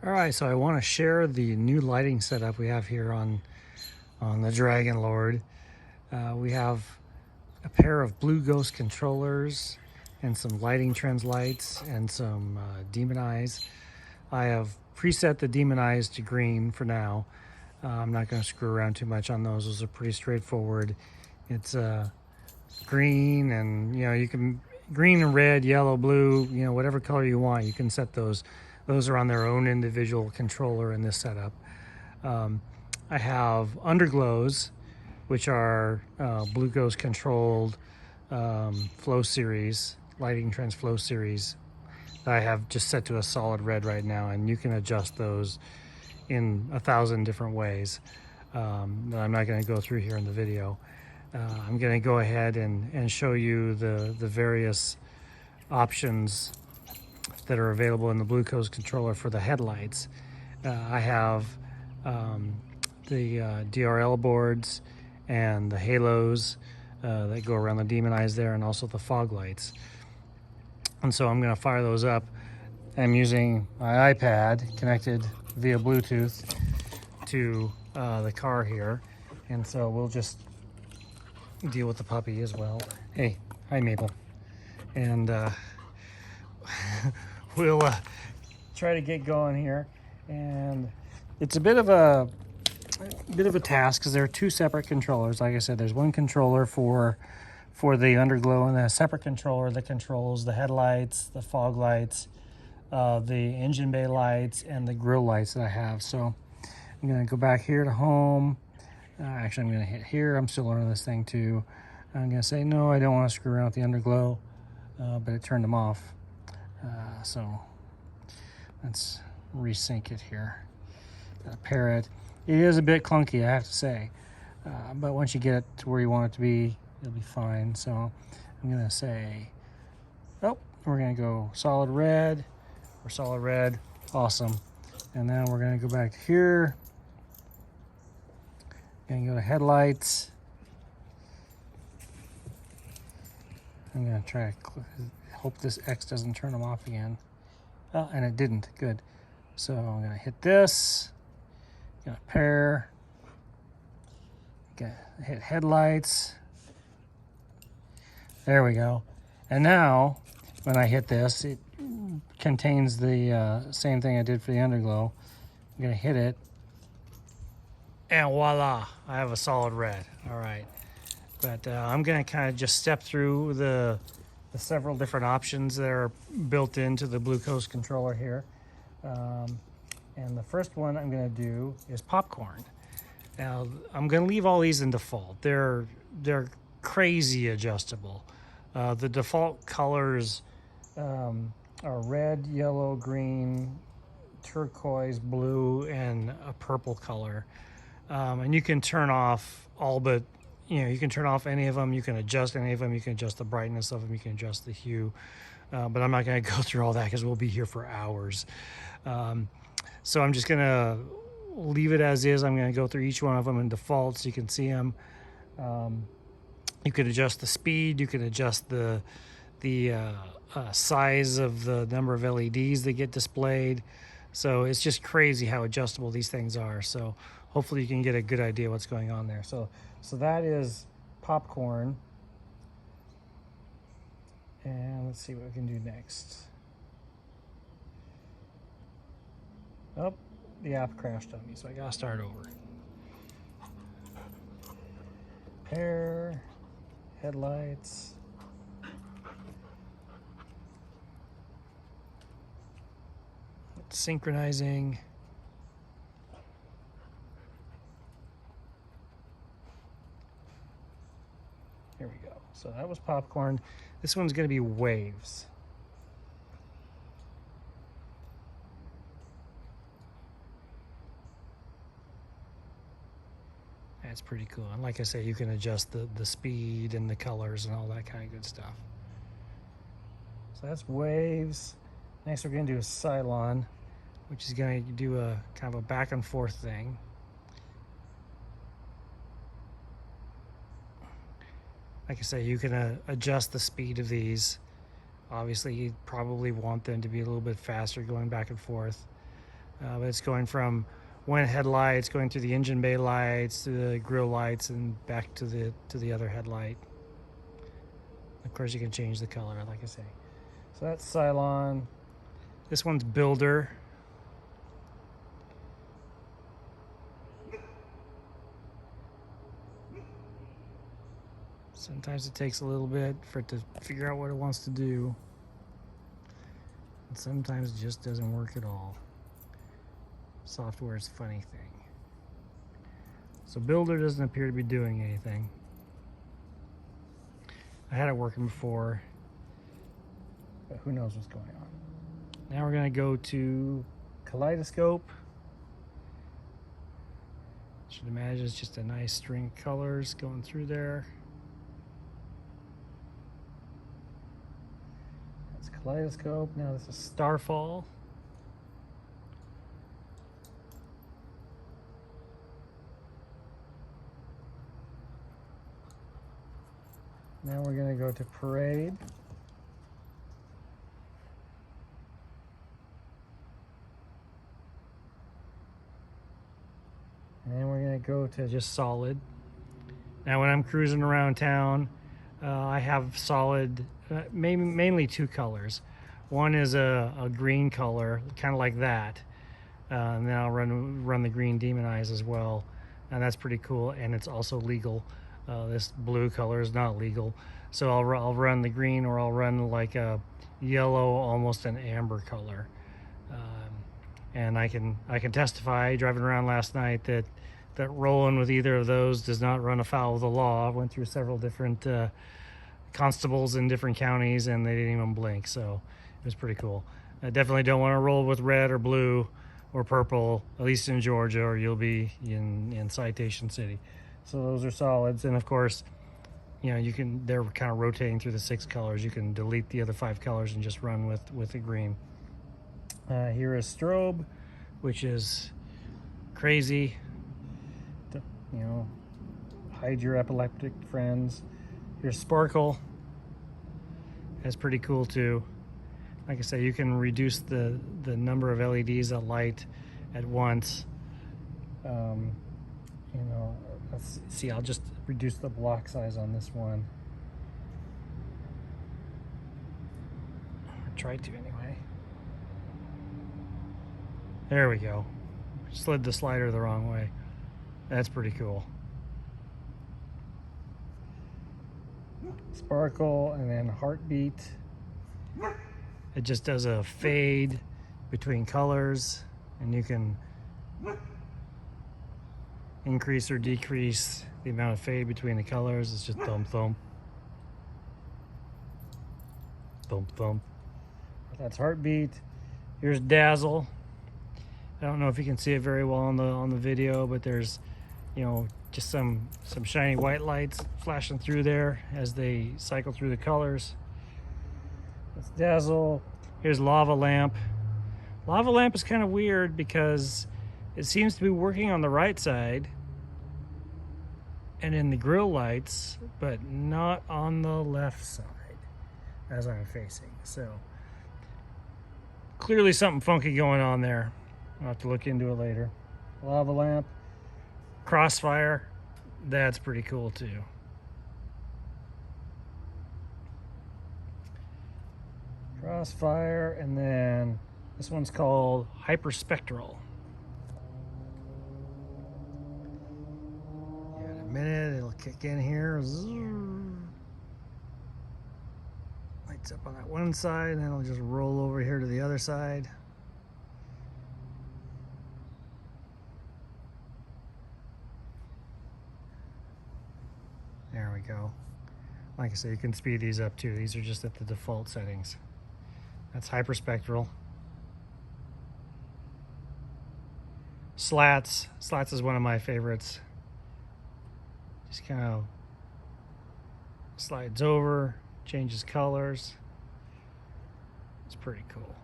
All right, so I want to share the new lighting setup we have here on the Dragon Lord. We have a pair of Blueghozt controllers and some Lightingtrendz lights and some Demon Eyes. I have preset the Demon Eyes to green for now. I'm not going to screw around too much on those. Those are pretty straightforward. It's green, and you can green and red, yellow, blue, whatever color you want, you can set those. Those are on their own individual controller in this setup. I have underglows, which are Blueghozt controlled flow series, Lightingtrendz flow series, that I have just set to a solid red right now, and you can adjust those in 1,000 different ways that I'm not going to go through here in the video. I'm going to go ahead and show you the various options that are available in the Blueghozt controller for the headlights. I have the DRL boards and the halos that go around the Demon Eyes there, and also the fog lights. And so I'm going to fire those up. I'm using my iPad connected via Bluetooth to the car here, and so we'll just deal with the puppy as well. Hey, hi Maple. And we'll try to get going here. And it's a bit of a task because there are two separate controllers. Like I said, there's one controller for the underglow, and then a separate controller that controls the headlights, the fog lights, the engine bay lights, and the grill lights that I have. So I'm going to go back here to home. Actually, I'm going to hit here. I'm still learning this thing too. I'm going to say, no, I don't want to screw around with the underglow, but it turned them off. So let's resync it here. Pair it. It is a bit clunky, I have to say, but once you get it to where you want it to be, it'll be fine. So I'm going to say, oh, we're going to go solid red. We're solid red. Awesome. And then we're going to go back to here. Going to go to headlights. I'm going to try to hope this X doesn't turn them off again. Oh, and it didn't. Good. So I'm going to hit this. Going to pair. Hit headlights. There we go. And now, when I hit this, it contains the same thing I did for the underglow. I'm going to hit it. And voila, I have a solid red. All right. But I'm going to kind of just step through the several different options that are built into the Blueghozt controller here. And the first one I'm going to do is popcorn. Now, I'm going to leave all these in default. They're crazy adjustable. The default colors are red, yellow, green, turquoise, blue, and a purple color. And you can turn off all but, you can turn off any of them. You can adjust any of them. You can adjust the brightness of them. You can adjust the hue. But I'm not going to go through all that because we'll be here for hours. So I'm just going to leave it as is. I'm going to go through each one of them in default so you can see them. You can adjust the speed. You can adjust the size of the number of LEDs that get displayed. So it's just crazy how adjustable these things are. So hopefully you can get a good idea what's going on there. So that is popcorn. And let's see what we can do next. Oh, the app crashed on me, so I gotta start over. Pair, headlights. It's synchronizing. Here we go. So that was popcorn. This one's gonna be waves. That's pretty cool. And like I say, you can adjust the speed and the colors and all that kind of good stuff. So that's waves. Next we're going to do a Cylon, which is going to do a kind of a back and forth thing. Like I say, you can adjust the speed of these. Obviously, you probably want them to be a little bit faster going back and forth. But it's going from one headlight, it's going through the engine bay lights, to the grill lights, and back to the other headlight. Of course, you can change the color, like I say. So that's Cylon. This one's Builder. Sometimes it takes a little bit for it to figure out what it wants to do. And sometimes it just doesn't work at all. Software is a funny thing. So Builder doesn't appear to be doing anything. I had it working before, but who knows what's going on. Now we're going to go to Kaleidoscope. Should imagine it's just a nice string of colors going through there. That's Kaleidoscope. Now this is Starfall. Now we're going to go to Parade. And then we're going to go to just Solid. Now when I'm cruising around town, I have Solid, mainly two colors. One is a green color, kind of like that. And then I'll run the green Demon Eyes as well. And that's pretty cool, and it's also legal. This blue color is not legal. So I'll run the green, or I'll run like a yellow, almost an amber color. And I can testify, driving around last night, that rolling with either of those does not run afoul of the law. I went through several different constables in different counties, and they didn't even blink. So it was pretty cool. I definitely don't want to roll with red or blue or purple, at least in Georgia, or you'll be in Citation City. So those are solids. And of course, you know, they're kind of rotating through the 6 colors. You can delete the other 5 colors and just run with the green. Here is Strobe, which is crazy. You know, hide your epileptic friends. Here's Sparkle. That's pretty cool too. Like I say, you can reduce the number of LEDs that light at once. You know, let's see, I'll just reduce the block size on this one. Or try to anyway. There we go. Slid the slider the wrong way. That's pretty cool. Sparkle, and then Heartbeat. It just does a fade between colors, and you can increase or decrease the amount of fade between the colors. It's just thump thump. Thump thump. That's Heartbeat. Here's Dazzle. I don't know if you can see it very well on the video, but there's, you know, just some shiny white lights flashing through there as they cycle through the colors. That's Dazzle. Here's Lava Lamp. Lava Lamp is kind of weird because it seems to be working on the right side and in the grill lights, but not on the left side as I'm facing. So clearly something funky going on there. I'll have to look into it later. Lava Lamp. Crossfire. That's pretty cool too. Crossfire, and then this one's called Hyperspectral. Yeah, in a minute it'll kick in here. Lights up on that one side, and then it'll just roll over here to the other side. There we go. Like I say, you can speed these up too. These are just at the default settings. That's Hyperspectral. Slats. Slats is one of my favorites. Just kind of slides over, changes colors. It's pretty cool.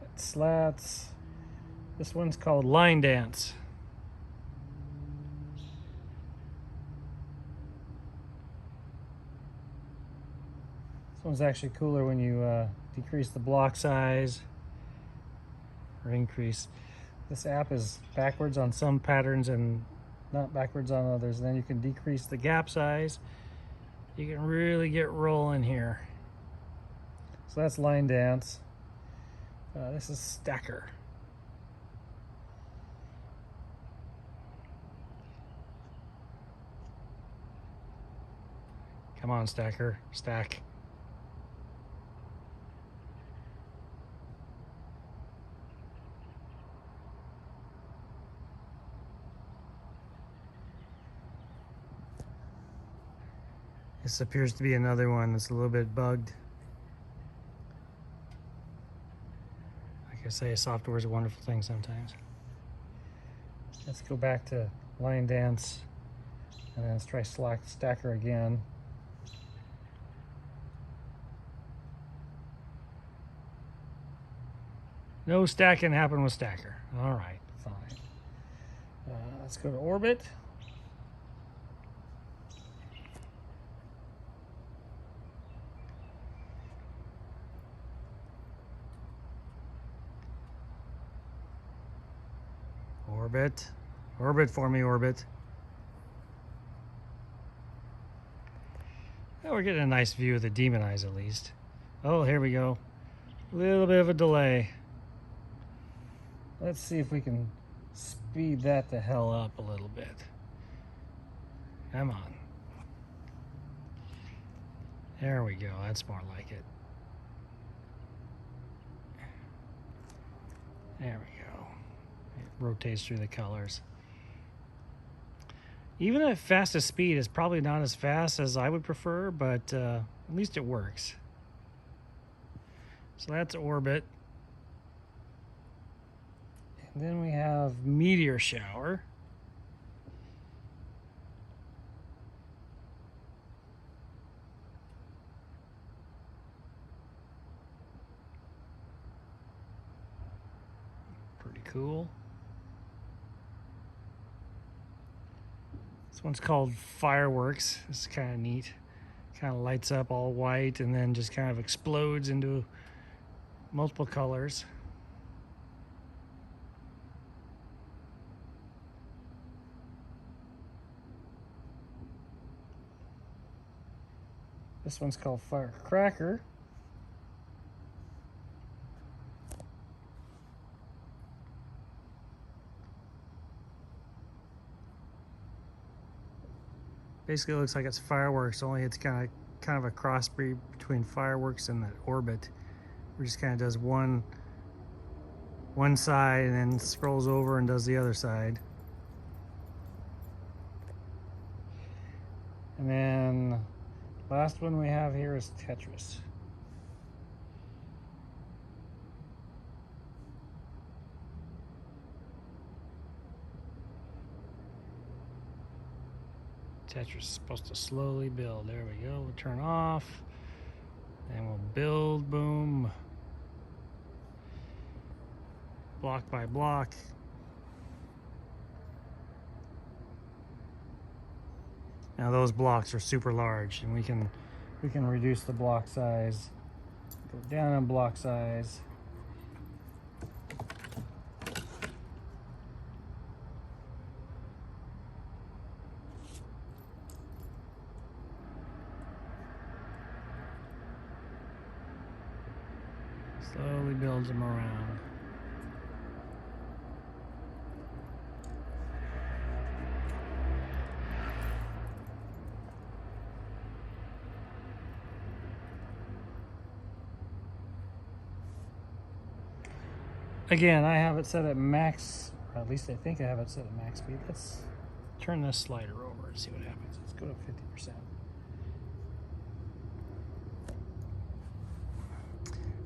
That's Slats. This one's called Line Dance. This one's actually cooler when you decrease the block size or increase. This app is backwards on some patterns and not backwards on others. Then you can decrease the gap size. You can really get rolling here. So that's line dance. This is stacker. Come on, stacker, stack. This appears to be another one that's a little bit bugged. Like I say, software is a wonderful thing sometimes. Let's go back to line dance and then let's try stacker again. No stacking happened with stacker. All right, fine. Let's go to orbit. Orbit. Orbit for me, orbit. Oh, we're getting a nice view of the demon eyes at least. Oh, here we go. A little bit of a delay. Let's see if we can speed that the hell up a little bit. Come on. There we go. That's more like it. There we go. It rotates through the colors. Even at fastest speed, it's probably not as fast as I would prefer, but at least it works. So that's orbit. And then we have meteor shower. Pretty cool. This one's called fireworks. This is kind of neat. Kind of lights up all white and then just kind of explodes into multiple colors. This one's called firecracker. Basically, it looks like it's fireworks, only it's kind of a crossbreed between fireworks and the orbit. It just kind of does one side and then scrolls over and does the other side. And then last one we have here is Tetris. Tetris is supposed to slowly build. There we go. We'll turn off. And we'll build, boom. Block by block. Now those blocks are super large, and we can reduce the block size. Go down on block size. Slowly builds them around. Again, I have it set at max, or at least I think I have it set at max speed. Let's turn this slider over and see what happens. Let's go to 50%.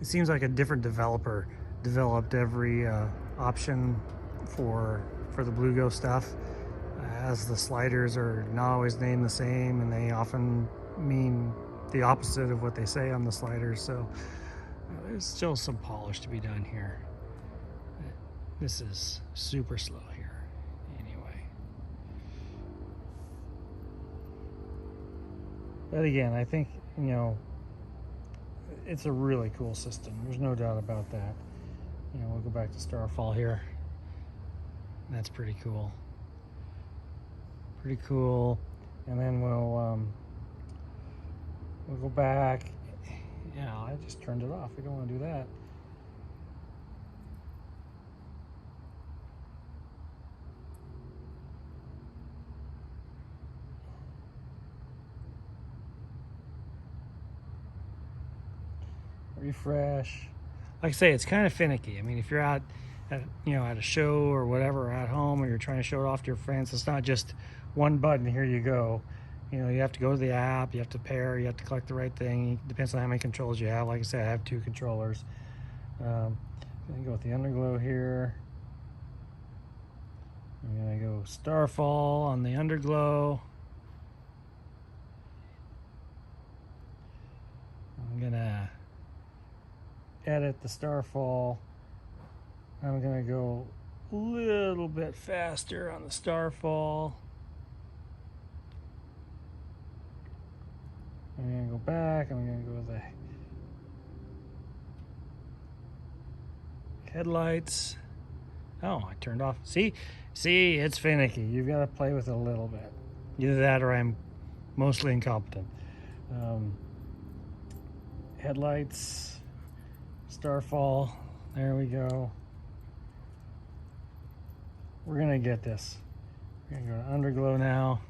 It seems like a different developer developed every option for the Blueghozt stuff, as the sliders are not always named the same, and they often mean the opposite of what they say on the sliders. So there's still some polish to be done here. This is super slow here, anyway. But again, I think, you know, it's a really cool system. There's no doubt about that. You know, we'll go back to Starfall here. That's pretty cool. Pretty cool. And then we'll go back. Yeah, I just turned it off. We don't want to do that. Refresh. Like I say, it's kind of finicky. I mean, if you're out at, you know, at a show or whatever, or at home, or you're trying to show it off to your friends, it's not just one button, here you go. You know, you have to go to the app, you have to pair, you have to collect the right thing. It depends on how many controls you have. Like I said, I have 2 controllers. I'm gonna go with the underglow here. I'm gonna go Starfall on the underglow. I'm gonna edit the Starfall. I'm gonna go a little bit faster on the Starfall. I'm gonna go back. I'm gonna go with the headlights. Oh, I turned off. See, it's finicky. You've got to play with it a little bit. Either that or I'm mostly incompetent. Headlights, Starfall. There we go. We're gonna get this. We're gonna go to underglow now.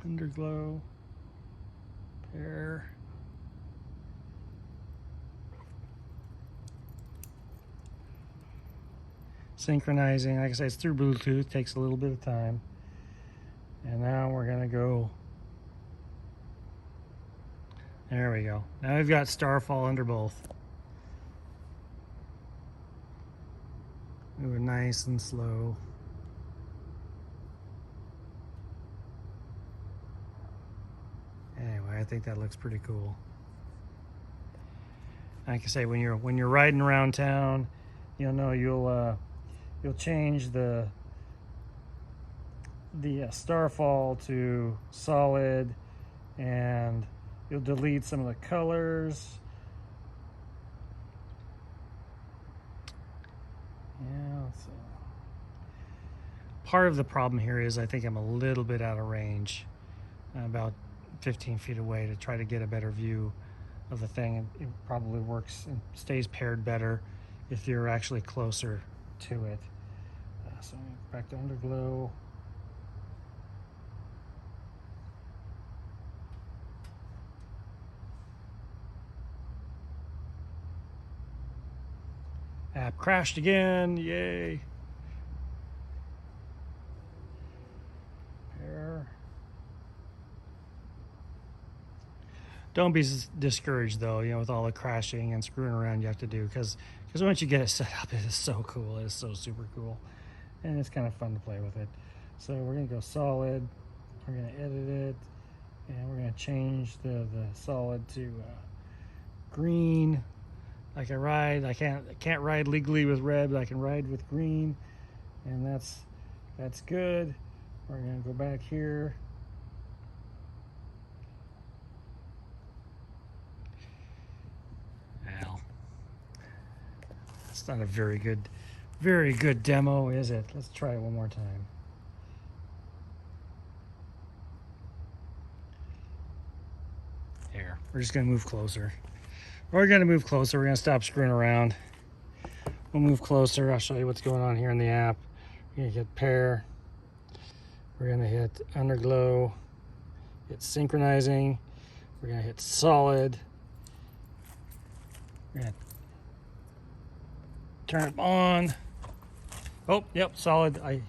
Underglow. Pair. Synchronizing. Like I said, it's through Bluetooth. Takes a little bit of time. And now we're gonna go. There we go. Now we've got Starfall under both. Moving nice and slow. Anyway, I think that looks pretty cool. Like I say, when you're riding around town, you'll know you'll change the Starfall to solid, and you'll delete some of the colors. Yeah. So part of the problem here is I think I'm a little bit out of range, about 15 feet away, to try to get a better view of the thing. It probably works and stays paired better if you're actually closer to it. So back to underglow. App crashed again, yay. Pair. Don't be discouraged though, you know, with all the crashing and screwing around you have to do, because once you get it set up, it is so cool. It is so super cool. And it's kind of fun to play with it. So we're gonna go solid, we're gonna edit it, and we're gonna change the solid to green. Like I can't ride legally with red, but I can ride with green, and that's good. We're gonna go back here. Well, it's not a very good demo, is it? Let's try it one more time. Here, we're just gonna move closer. We're gonna move closer. We're gonna stop screwing around. We'll move closer. I'll show you what's going on here in the app. We're gonna hit pair. We're gonna hit underglow. Hit synchronizing. We're gonna hit solid. We're gonna turn it on. Oh, yep, solid. I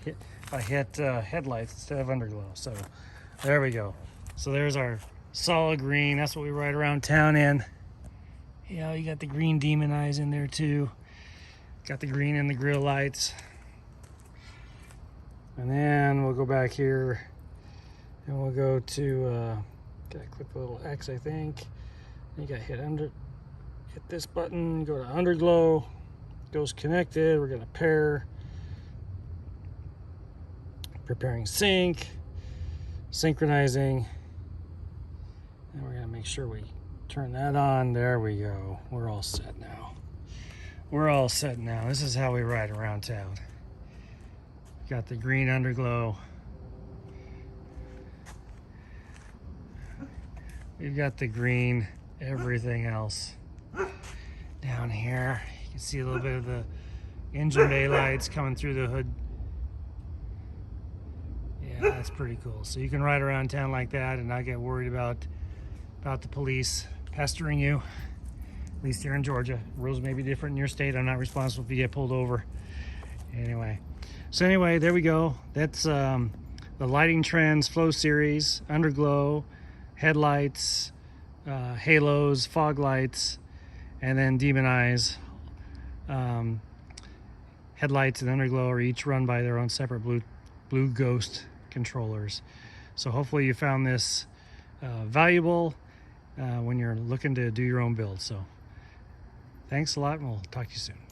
hit headlights instead of underglow. So there we go. So there's our solid green. That's what we ride around town in. You know, you got the green demon eyes in there too. Got the green in the grill lights. And then we'll go back here and we'll go to, gotta click the little X, I think. You gotta hit this button, go to underglow, goes connected. We're gonna pair, preparing sync, synchronizing, and we're gonna make sure we turn that on. There we go. We're all set now. We're all set now. This is how we ride around town. Got the green underglow. We've got the green everything else. Down here, you can see a little bit of the engine bay lights coming through the hood. Yeah, that's pretty cool. So you can ride around town like that and not get worried about the police pestering you. At least here in Georgia. Rules may be different in your state. I'm not responsible if you get pulled over. Anyway, there we go. That's the Lightingtrendz Flow Series, underglow, headlights, halos, fog lights, and then demon eyes. Headlights and underglow are each run by their own separate Blueghozt controllers. So hopefully you found this valuable when you're looking to do your own build. So thanks a lot, and we'll talk to you soon.